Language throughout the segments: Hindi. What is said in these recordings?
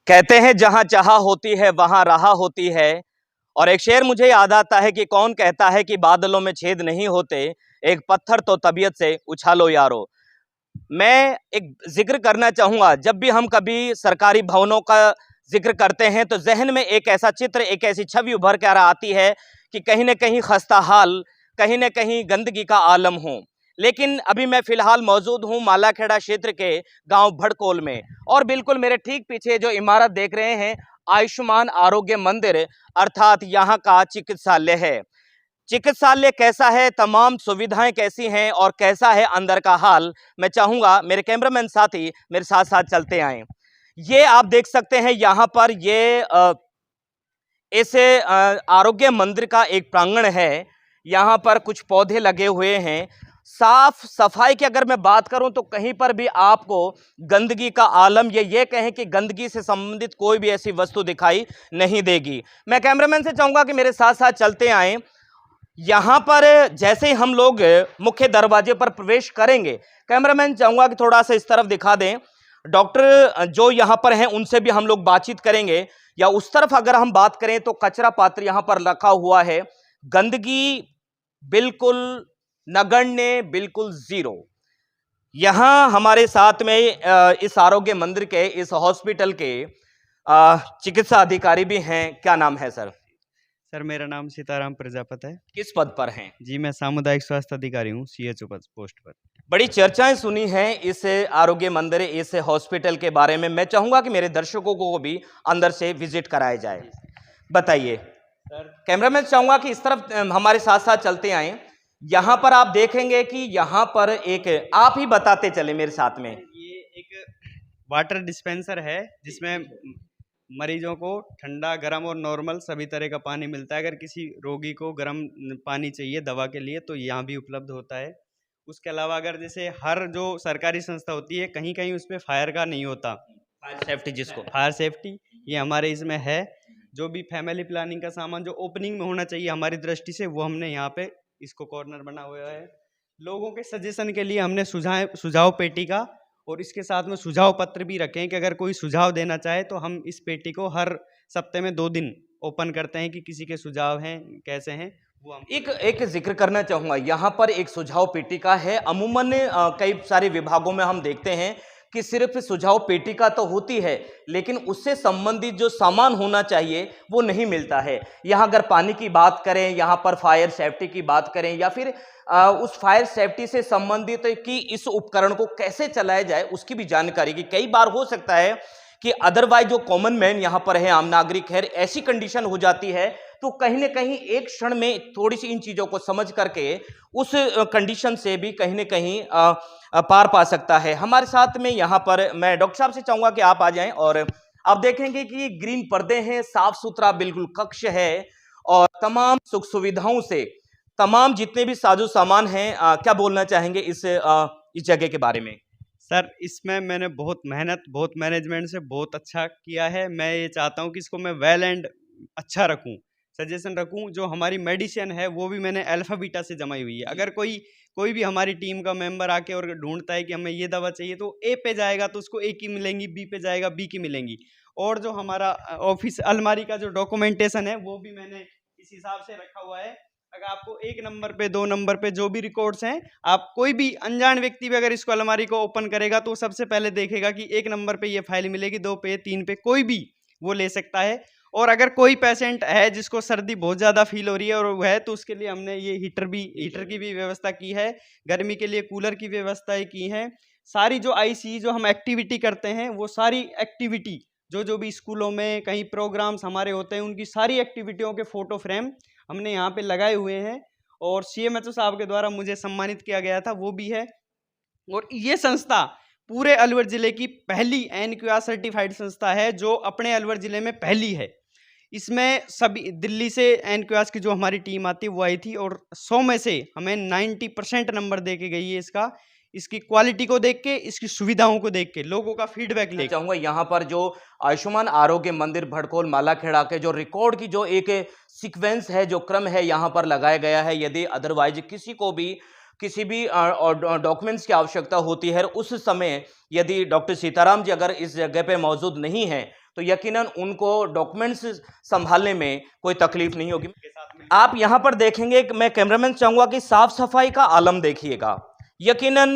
कहते हैं जहां चाहा होती है वहां राह होती है। और एक शेर मुझे याद आता है कि कौन कहता है कि बादलों में छेद नहीं होते, एक पत्थर तो तबीयत से उछालो यारो। मैं एक जिक्र करना चाहूंगा, जब भी हम कभी सरकारी भवनों का जिक्र करते हैं तो जहन में एक ऐसा चित्र, एक ऐसी छवि उभर कर आती है कि कहीं ना कहीं खस्ता हाल, कहीं ना कहीं गंदगी का आलम हो। लेकिन अभी मैं फिलहाल मौजूद हूं मालाखेड़ा क्षेत्र के गांव भड़कोल में, और बिल्कुल मेरे ठीक पीछे जो इमारत देख रहे हैं, आयुष्मान आरोग्य मंदिर अर्थात यहाँ का चिकित्सालय है। चिकित्सालय कैसा है, तमाम सुविधाएं कैसी हैं और कैसा है अंदर का हाल, मैं चाहूंगा मेरे कैमरामैन साथी मेरे साथ साथ चलते आएं। ये आप देख सकते हैं यहाँ पर ये इस आरोग्य मंदिर का एक प्रांगण है। यहाँ पर कुछ पौधे लगे हुए हैं। साफ सफाई की अगर मैं बात करूं तो कहीं पर भी आपको गंदगी का आलम, ये कहें कि गंदगी से संबंधित कोई भी ऐसी वस्तु दिखाई नहीं देगी। मैं कैमरामैन से चाहूंगा कि मेरे साथ साथ चलते आएं। यहाँ पर जैसे ही हम लोग मुख्य दरवाजे पर प्रवेश करेंगे, कैमरामैन चाहूंगा कि थोड़ा सा इस तरफ दिखा दें। डॉक्टर जो यहाँ पर हैं उनसे भी हम लोग बातचीत करेंगे। या उस तरफ अगर हम बात करें तो कचरा पात्र यहाँ पर रखा हुआ है, गंदगी बिल्कुल नगण्य, बिल्कुल जीरो। यहाँ हमारे साथ में इस आरोग्य मंदिर के, इस हॉस्पिटल के चिकित्सा अधिकारी भी हैं। क्या नाम है सर? सर मेरा नाम सीताराम प्रजापत है। किस पद पर हैं? जी मैं सामुदायिक स्वास्थ्य अधिकारी हूँ, CHO पोस्ट पर। बड़ी चर्चाएं सुनी हैं इस आरोग्य मंदिर, इस हॉस्पिटल के बारे में। मैं चाहूंगा कि मेरे दर्शकों को भी अंदर से विजिट कराया जाए। बताइए सर। कैमरामैन चाहूंगा कि इस तरफ हमारे साथ साथ चलते आए। यहाँ पर आप देखेंगे कि यहाँ पर एक, आप ही बताते चले मेरे साथ में। ये एक वाटर डिस्पेंसर है जिसमें मरीजों को ठंडा, गर्म और नॉर्मल सभी तरह का पानी मिलता है। अगर किसी रोगी को गर्म पानी चाहिए दवा के लिए तो यहाँ भी उपलब्ध होता है। उसके अलावा अगर जैसे हर जो सरकारी संस्था होती है कहीं कहीं उसमें फायर का नहीं होता, फायर सेफ्टी, जिसको फायर सेफ्टी, ये हमारे इसमें है। जो भी फैमिली प्लानिंग का सामान जो ओपनिंग में होना चाहिए हमारी दृष्टि से, वो हमने यहाँ पे इसको कॉर्नर बना हुआ है। लोगों के सजेशन के लिए हमने सुझाव पेटी का और इसके साथ में सुझाव पत्र भी रखें कि अगर कोई सुझाव देना चाहे तो हम इस पेटी को हर सप्ते में 2 दिन ओपन करते हैं कि किसी के सुझाव हैं कैसे हैं वो हम एक जिक्र करना चाहूंगा। यहाँ पर एक सुझाव पेटी का है। अमूमन कई सारे विभागों में हम देखते हैं कि सिर्फ सुझाव पेटी का तो होती है, लेकिन उससे संबंधित जो सामान होना चाहिए वो नहीं मिलता है। यहाँ अगर पानी की बात करें, यहाँ पर फायर सेफ्टी की बात करें, या फिर उस फायर सेफ्टी से संबंधित कि इस उपकरण को कैसे चलाया जाए उसकी भी जानकारी की। कई बार हो सकता है कि अदरवाइज जो कॉमन मैन यहाँ पर है, आम नागरिक है, ऐसी कंडीशन हो जाती है तो कहीं ना कहीं एक क्षण में थोड़ी सी इन चीजों को समझ करके उस कंडीशन से भी कहीं ना कहीं पार पा सकता है। हमारे साथ में यहाँ पर मैं डॉक्टर साहब से चाहूंगा कि आप आ जाएं, और आप देखेंगे कि ग्रीन पर्दे हैं, साफ सुथरा बिल्कुल कक्ष है, और तमाम सुख सुविधाओं से तमाम जितने भी साजो सामान हैं। क्या बोलना चाहेंगे इस जगह के बारे में? सर इसमें मैंने बहुत मेहनत, बहुत मैनेजमेंट से बहुत अच्छा किया है। मैं ये चाहता हूँ कि इसको मैं वेल एंड अच्छा रखूँ, सजेशन रखूँ। जो हमारी मेडिसिन है वो भी मैंने अल्फा बीटा से जमाई हुई है। अगर कोई भी हमारी टीम का मेंबर आके और ढूंढता है कि हमें ये दवा चाहिए तो A पे जाएगा तो उसको A की मिलेंगी, B पे जाएगा B की मिलेंगी। और जो हमारा ऑफिस अलमारी का जो डॉक्यूमेंटेशन है वो भी मैंने इस हिसाब से रखा हुआ है। अगर आपको 1 नंबर पे 2 नंबर पे जो भी रिकॉर्ड्स हैं, आप कोई भी अनजान व्यक्ति भी अगर इसको अलमारी को ओपन करेगा तो सबसे पहले देखेगा कि 1 नंबर पे ये फाइल मिलेगी, 2 पे, 3 पे, कोई भी वो ले सकता है। और अगर कोई पेशेंट है जिसको सर्दी बहुत ज़्यादा फील हो रही है और वो है तो उसके लिए हमने ये हीटर की भी व्यवस्था की है, गर्मी के लिए कूलर की व्यवस्थाएं की हैं। सारी जो IC जो हम एक्टिविटी करते हैं वो सारी एक्टिविटी जो भी स्कूलों में कहीं प्रोग्राम्स हमारे होते हैं उनकी सारी एक्टिविटियों के फोटो फ्रेम हमने यहाँ पे लगाए हुए हैं। और CMHO साहब के द्वारा मुझे सम्मानित किया गया था, वो भी है। और ये संस्था पूरे अलवर जिले की पहली NQR सर्टिफाइड संस्था है जो अपने अलवर जिले में पहली है। इसमें सभी दिल्ली से NQR की जो हमारी टीम आती है वो आई थी और 100 में से हमें 90% नंबर दे के गई है। इसकी क्वालिटी को देख के, इसकी सुविधाओं को देख के, लोगों का फीडबैक ले चाहूंगा। यहाँ पर जो आयुष्मान आरोग्य मंदिर भड़कोल मालाखेड़ा के जो रिकॉर्ड की जो एक सीक्वेंस है, जो क्रम है यहाँ पर लगाया गया है। यदि अदरवाइज किसी को भी किसी भी डॉक्यूमेंट्स की आवश्यकता होती है उस समय, यदि डॉक्टर सीताराम जी अगर इस जगह पे मौजूद नहीं है तो यकीनन उनको डॉक्यूमेंट्स संभालने में कोई तकलीफ नहीं होगी। आप यहां पर देखेंगे कि मैं कैमरामैन चाहूंगा कि साफ सफाई का आलम देखिएगा। यकीनन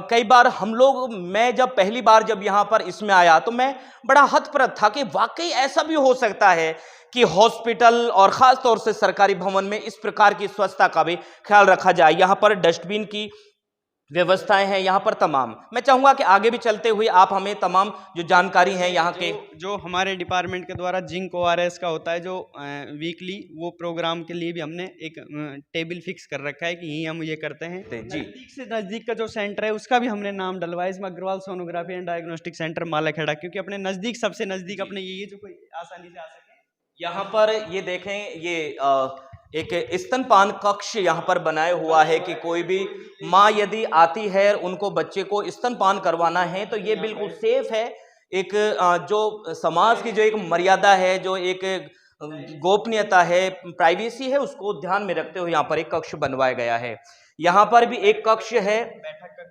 कई बार हम लोग, मैं जब पहली बार जब यहां पर इसमें आया तो मैं बड़ा हतप्रभ था कि वाकई ऐसा भी हो सकता है कि हॉस्पिटल और खास तौर से सरकारी भवन में इस प्रकार की स्वच्छता का भी ख्याल रखा जाए। यहां पर डस्टबिन की व्यवस्थाएं हैं यहां पर तमाम। मैं चाहूंगा कि आगे भी चलते हुए आप हमें तमाम जो जानकारी है यहाँ के जो हमारे डिपार्टमेंट के द्वारा जिंक ओआरएस का होता है जो वीकली, वो प्रोग्राम के लिए भी हमने एक टेबल फिक्स कर रखा है कि यही हम ये करते हैं। जी, नजदीक से नजदीक का जो सेंटर है उसका भी हमने नाम डलवाया, इसमें Agarwal sonography and diagnostic centre Malakhera, क्योंकि अपने नजदीक, सबसे नजदीक अपने ये जो कोई आसानी से आ सके। यहाँ पर ये देखें, ये एक स्तनपान कक्ष यहाँ पर बनाया हुआ है कि कोई भी माँ यदि आती है उनको बच्चे को स्तनपान करवाना है तो ये बिल्कुल सेफ है। एक जो समाज की जो एक मर्यादा है, जो एक गोपनीयता है, प्राइवेसी है, उसको ध्यान में रखते हुए यहाँ पर एक कक्ष बनवाया गया है। यहाँ पर भी एक कक्ष है,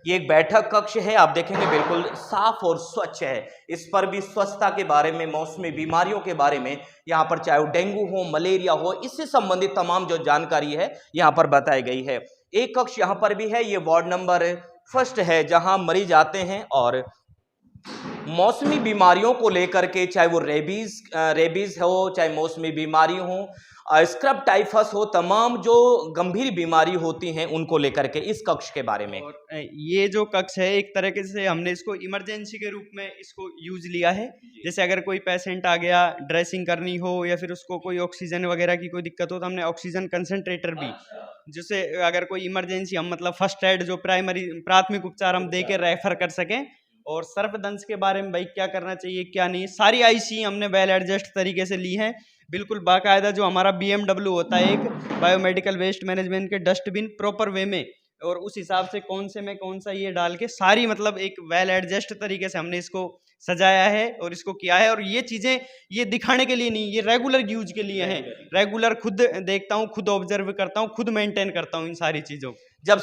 ये एक बैठक कक्ष है। आप देखेंगे बिल्कुल साफ और स्वच्छ है। इस पर भी स्वच्छता के बारे में, मौसमी बीमारियों के बारे में यहाँ पर, चाहे वो डेंगू हो, मलेरिया हो, इससे संबंधित तमाम जो जानकारी है यहाँ पर बताई गई है। एक कक्ष यहाँ पर भी है, ये वार्ड नंबर 1 है, जहाँ मरीज आते हैं और मौसमी बीमारियों को लेकर के, चाहे वो रेबीज हो, चाहे मौसमी बीमारी हो, स्क्रब टाइफस हो, तमाम जो गंभीर बीमारी होती हैं उनको लेकर के इस कक्ष के बारे में। और ये जो कक्ष है एक तरीके से हमने इसको इमरजेंसी के रूप में इसको यूज लिया है। जैसे अगर कोई पेशेंट आ गया, ड्रेसिंग करनी हो या फिर उसको कोई ऑक्सीजन वगैरह की कोई दिक्कत हो, तो हमने ऑक्सीजन कंसंट्रेटर भी, जिससे अगर कोई इमरजेंसी, हम मतलब फर्स्ट एड जो प्राथमिक उपचार हम दे के रेफर कर सकें। और सर्पदंश के बारे में भाई क्या करना चाहिए क्या नहीं, सारी आईसी हमने वेल एडजस्ट तरीके से ली है, बिल्कुल बाकायदा। जो हमारा BMW होता है एक बायोमेडिकल वेस्ट मैनेजमेंट के डस्टबिन प्रॉपर वे में, और उस हिसाब से कौन से में कौन सा ये डाल के सारी, मतलब एक वेल एडजस्ट तरीके से हमने इसको सजाया है और इसको किया है। और ये चीज़ें ये दिखाने के लिए नहीं, ये रेगुलर यूज के लिए हैं। रेगुलर खुद देखता हूँ, खुद ऑब्जर्व करता हूँ, खुद मेंटेन करता हूँ इन सारी चीज़ों। जब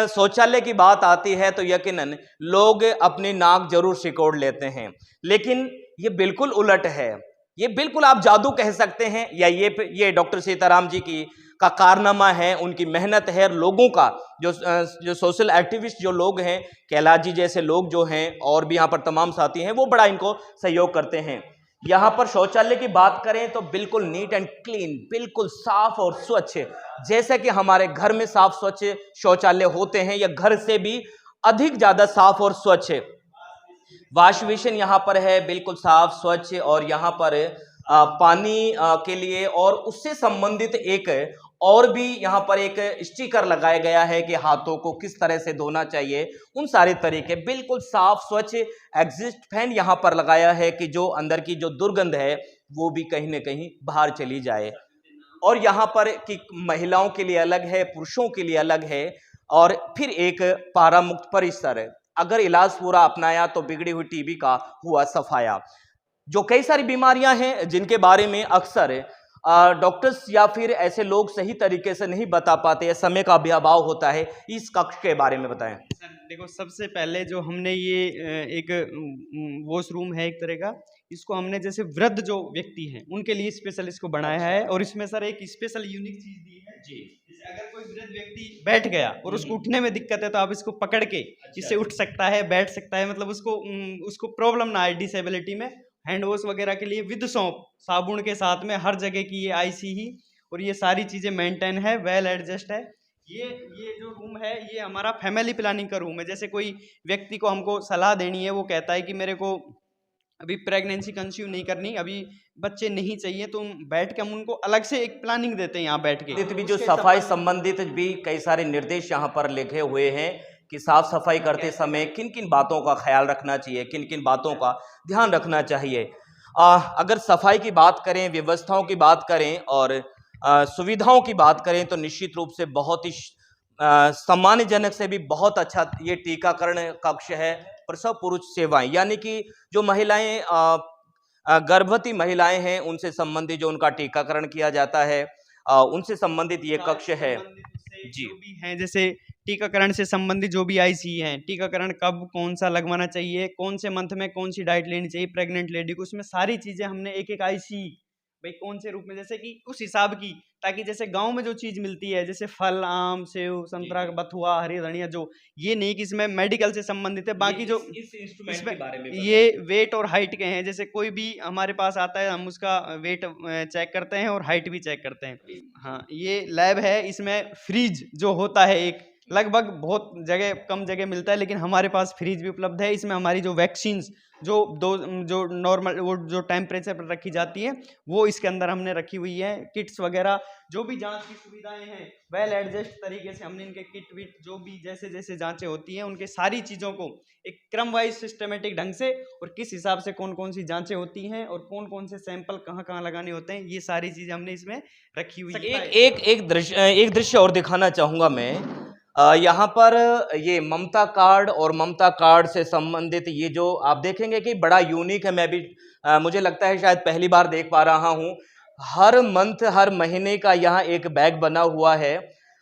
शौचालय की बात आती है तो यकीनन लोग अपनी नाक जरूर सिकोड़ लेते हैं, लेकिन ये बिल्कुल उलट है। ये बिल्कुल आप जादू कह सकते हैं, या ये डॉक्टर सीताराम जी की का कारनामा है, उनकी मेहनत है, लोगों का जो सोशल एक्टिविस्ट जो लोग हैं, कैलाश जी जैसे लोग जो हैं, और भी यहाँ पर तमाम साथी हैं, वो बड़ा इनको सहयोग करते हैं। यहाँ पर शौचालय की बात करें तो बिल्कुल नीट एंड क्लीन, बिल्कुल साफ और स्वच्छ, जैसे कि हमारे घर में साफ स्वच्छ शौचालय होते हैं, या घर से भी अधिक ज्यादा साफ और स्वच्छ वॉश बेसिन यहाँ पर है, बिल्कुल साफ स्वच्छ। और यहाँ पर पानी के लिए और उससे संबंधित एक और भी यहाँ पर एक स्टिकर लगाया गया है कि हाथों को किस तरह से धोना चाहिए, उन सारे तरीके बिल्कुल साफ स्वच्छ। एग्जिस्ट फैन यहाँ पर लगाया है कि जो अंदर की जो दुर्गंध है वो भी कहीं ना कहीं बाहर चली जाए। और यहाँ पर कि महिलाओं के लिए अलग है, पुरुषों के लिए अलग है। और फिर एक पारा मुक्त परिसर, अगर इलाज पूरा अपनाया तो बिगड़ी हुई टीबी का हुआ सफाया। जो कई सारी बीमारियां हैं जिनके बारे में अक्सर डॉक्टर्स या फिर ऐसे लोग सही तरीके से नहीं बता पाते, समय का भी अभाव होता है, इस कक्ष के बारे में बताएं। सर देखो, सबसे पहले जो हमने ये एक वॉशरूम है एक तरह का, इसको हमने जैसे वृद्ध जो व्यक्ति हैं उनके लिए स्पेशल इसको बनाया है। और इसमें सर एक स्पेशल यूनिक चीज दी है जी, जैसे अगर कोई वृद्ध व्यक्ति बैठ गया और उसको उठने में दिक्कत है तो आप इसको पकड़ के इससे उठ सकता है, बैठ सकता है, मतलब उसको प्रॉब्लम ना आए डिसेबिलिटी में। हैंड वॉश वगैरह के लिए विद सौंप साबुन के साथ में हर जगह की ये आईसी ही, और ये सारी चीज़ें मेंटेन है, वेल एडजस्ट है। ये जो रूम है ये हमारा फैमिली प्लानिंग का रूम है। जैसे कोई व्यक्ति को हमको सलाह देनी है, वो कहता है कि मेरे को अभी प्रेगनेंसी कंसीव नहीं करनी, अभी बच्चे नहीं चाहिए, तो बैठ के हम उनको अलग से एक प्लानिंग देते हैं यहाँ बैठ के। भी जो सफाई संबंधित भी कई सारे निर्देश यहाँ पर लिखे हुए हैं कि साफ सफाई करते समय किन किन बातों का ख्याल रखना चाहिए, किन किन बातों का ध्यान रखना चाहिए। अगर सफाई की बात करें, व्यवस्थाओं की बात करें और सुविधाओं की बात करें तो निश्चित रूप से बहुत ही सम्मानजनक से भी बहुत अच्छा ये टीकाकरण कक्ष है। प्रसव पुरुष सेवाएं, यानी कि जो महिलाएं गर्भवती महिलाएं हैं उनसे संबंधित जो उनका टीकाकरण किया जाता है, उनसे संबंधित ये कक्ष है जी। जो भी हैं जैसे टीकाकरण से संबंधित जो भी आईसी हैं, टीकाकरण कब कौन सा लगवाना चाहिए, कौन से मंथ में कौन सी डाइट लेनी चाहिए प्रेग्नेंट लेडी को, उसमें सारी चीज़ें हमने एक एक आईसी भाई कौन से रूप में, जैसे कि उस हिसाब की, ताकि जैसे गांव में जो चीज़ मिलती है जैसे फल, आम, सेव, संतरा, बथुआ, हरी धनिया, जो ये नहीं कि इसमें मेडिकल से संबंधित है, बाकी जो इस इंस्ट्रूमेंट इसमें के बारे में ये वेट और हाइट के हैं। जैसे कोई भी हमारे पास आता है, हम उसका वेट चेक करते हैं और हाइट भी चेक करते हैं। हाँ, ये लैब है, इसमें फ्रीज जो होता है एक, लगभग बहुत जगह कम जगह मिलता है, लेकिन हमारे पास फ्रीज भी उपलब्ध है। इसमें हमारी जो वैक्सीन्स जो नॉर्मल वो जो टेम्परेचर पर रखी जाती है वो इसके अंदर हमने रखी हुई है। किट्स वगैरह जो भी जांच की सुविधाएं हैं वेल एडजस्ट तरीके से हमने इनके किट विट जो भी जैसे जैसे जांचें होती हैं उनके सारी चीज़ों को एक क्रम वाइज सिस्टमेटिक ढंग से, और किस हिसाब से कौन कौन सी जांचें होती हैं और कौन कौन से सैंपल कहाँ कहाँ लगाने होते हैं, ये सारी चीज़ें हमने इसमें रखी हुई है। एक दृश्य और दिखाना चाहूंगा मैं। यहाँ पर ये ममता कार्ड और ममता कार्ड से संबंधित ये जो आप देखेंगे कि बड़ा यूनिक है। मैं भी मुझे लगता है शायद पहली बार देख पा रहा हूँ। हर मंथ हर महीने का यहाँ एक बैग बना हुआ है,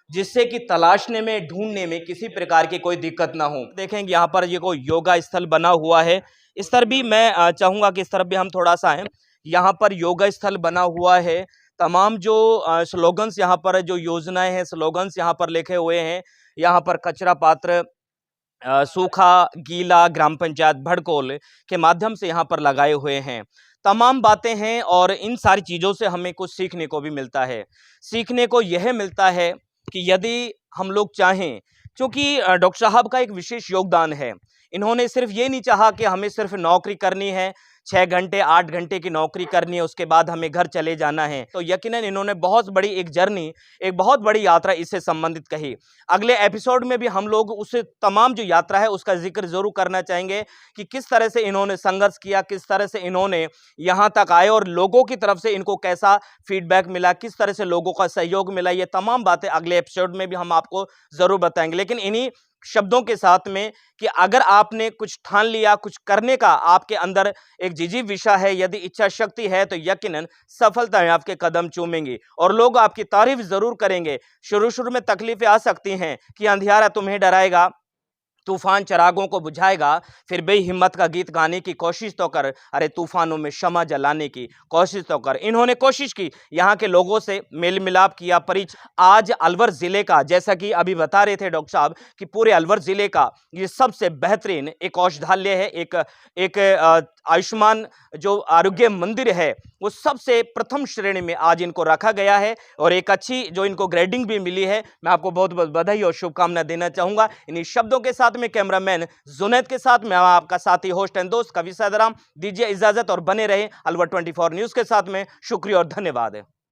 जिससे कि तलाशने में ढूंढने में किसी प्रकार की कोई दिक्कत ना हो। देखेंगे यहाँ पर ये कोई योगा स्थल बना हुआ है। इस तरफ भी मैं चाहूंगा कि इस तरफ भी हम थोड़ा सा हैं। यहाँ पर योगा स्थल बना हुआ है। तमाम जो स्लोगन्स यहाँ पर जो योजनाएं हैं, स्लोगन्स यहाँ पर लिखे हुए हैं। यहाँ पर कचरा पात्र सूखा गीला ग्राम पंचायत भड़कोल के माध्यम से यहाँ पर लगाए हुए हैं। तमाम बातें हैं और इन सारी चीज़ों से हमें कुछ सीखने को भी मिलता है। सीखने को यह मिलता है कि यदि हम लोग चाहें, क्योंकि डॉक्टर साहब का एक विशेष योगदान है। इन्होंने सिर्फ ये नहीं चाहा कि हमें सिर्फ नौकरी करनी है, 6 घंटे 8 घंटे की नौकरी करनी है, उसके बाद हमें घर चले जाना है। तो यकीनन इन्होंने बहुत बड़ी एक जर्नी, एक बहुत बड़ी यात्रा इससे संबंधित कही। अगले एपिसोड में भी हम लोग उस तमाम जो यात्रा है उसका जिक्र जरूर करना चाहेंगे कि किस तरह से इन्होंने संघर्ष किया, किस तरह से इन्होंने यहाँ तक आए और लोगों की तरफ से इनको कैसा फीडबैक मिला, किस तरह से लोगों का सहयोग मिला। ये तमाम बातें अगले एपिसोड में भी हम आपको जरूर बताएंगे। लेकिन इन्हीं शब्दों के साथ में कि अगर आपने कुछ ठान लिया, कुछ करने का आपके अंदर एक जिजीविषा है, यदि इच्छा शक्ति है, तो यकीनन सफलताएं आपके कदम चूमेंगी और लोग आपकी तारीफ जरूर करेंगे। शुरू में तकलीफें आ सकती हैं कि अंधियारा तुम्हें डराएगा, तूफान चिरागों को बुझाएगा, फिर बेहिम्मत का गीत गाने की कोशिश तो कर, अरे तूफानों में शमा जलाने की कोशिश तो कर। इन्होंने कोशिश की, यहाँ के लोगों से मेल मिलाप किया, परिचय। आज अलवर जिले का, जैसा कि अभी बता रहे थे डॉक्टर साहब, कि पूरे अलवर जिले का ये सबसे बेहतरीन एक औषधालय है, एक आयुष्मान जो आरोग्य मंदिर है वो सबसे प्रथम श्रेणी में आज इनको रखा गया है और एक अच्छी जो इनको ग्रेडिंग भी मिली है। मैं आपको बहुत बहुत बधाई और शुभकामना देना चाहूंगा। इन्हीं शब्दों के साथ में कैमरामैन जुनैद के साथ मैं आपका साथी होस्ट एंड दोस्त कवि सैदराम दीजिए इजाजत और बने रहे अलवर 24 न्यूज के साथ में। शुक्रिया और धन्यवाद।